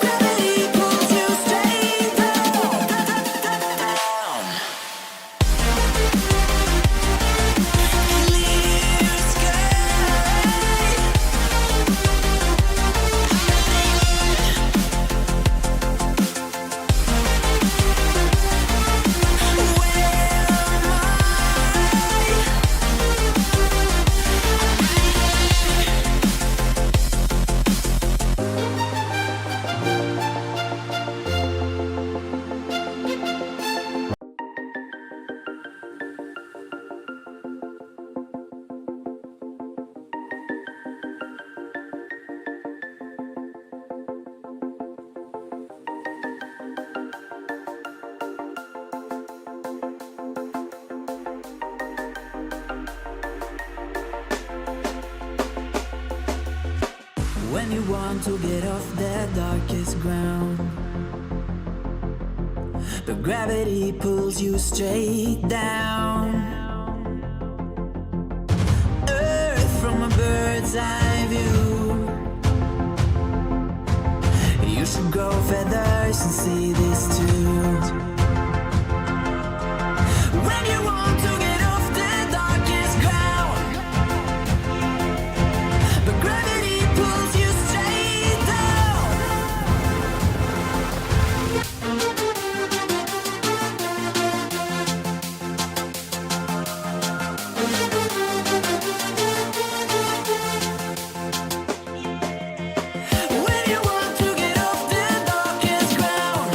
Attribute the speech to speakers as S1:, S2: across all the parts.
S1: Gravity pulls you straight down. Clear sky. When you want to get off the darkest ground, but gravity pulls you straight down. Earth from a bird's eye view. You should grow feathers and see this too. When you want to get off the darkest ground, but gravity pulls you straight down. When you want to get off the darkest ground,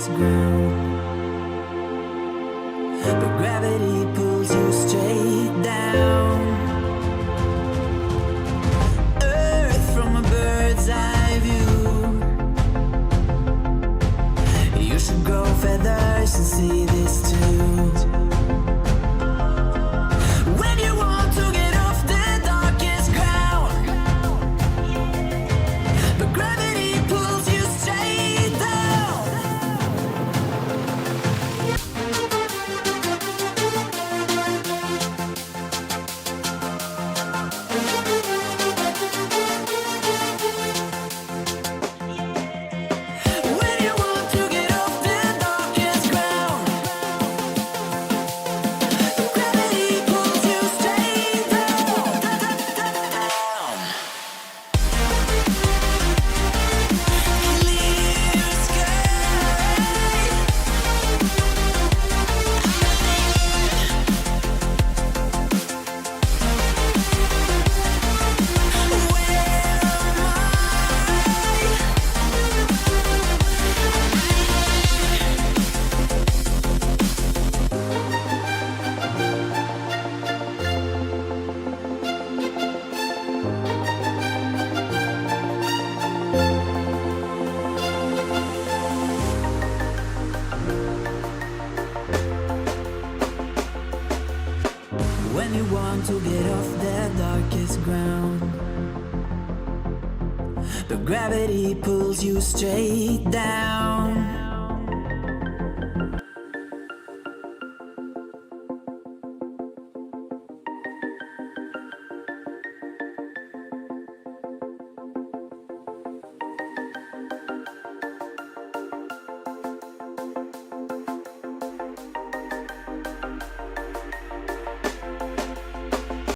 S1: darkest ground. But gravity pulls you straight down. Earth from a bird's eye view. You should grow feathers and see this too. When you want to get off the darkest ground, but gravity pulls you straight down. When you want to get off the darkest ground, but gravity pulls you straight down. Clear When you want to get off the darkest ground, but gravity pulls you straight down.